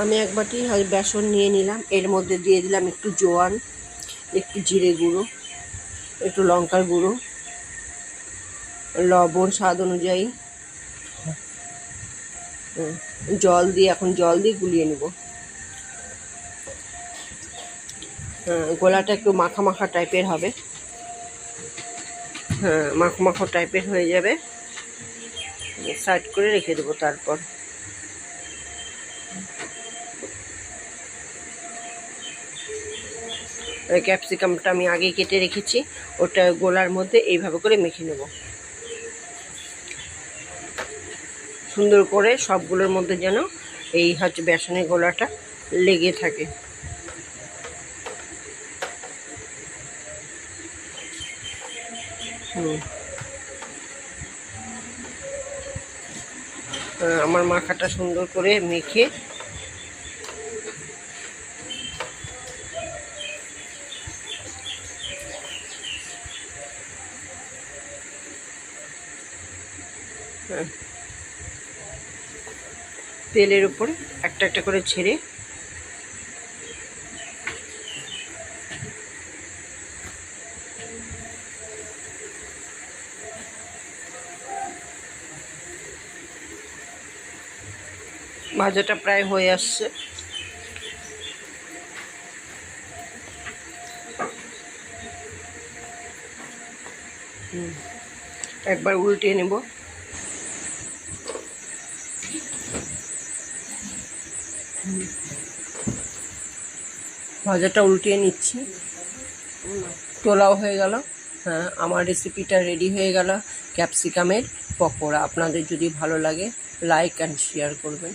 আমি এক বাটি বেসন নিয়ে নিলাম, এর মধ্যে দিয়ে দিলাম একটু জোয়ান, একটু জিরে গুঁড়ো, একটু লঙ্কার গুঁড়ো, লবণ স্বাদ অনুযায়ী, জল দিয়ে গুলিয়ে নেব। গোলাটা একটু মাখা মাখা টাইপের হবে। মাখো মাখো টাইপের হয়ে যাবে, সাইড করে রেখে দেবো। তারপর ক্যাপসিকামটা আমি আগেই কেটে রেখেছি, ওটা গোলার মধ্যে এইভাবে করে মেখে নেব সুন্দর করে, সবগুলোর মধ্যে যেন এই বেসনের গোলাটা লেগে থাকে। আমার মাখাটা সুন্দর করে মেখে তেলের উপরে একটা একটা করে ছেড়ে ভাজাটা প্রায় হয়ে আসছে। একবার উল্টিয়ে নেব। ভাজাটা উল্টিয়ে নিচ্ছি, তোলাও হয়ে গেল। আমার রেসিপিটা রেডি হয়ে গেল, ক্যাপসিকামের পকোড়া। আপনাদের যদি ভালো লাগে লাইক অ্যান্ড শেয়ার করবেন।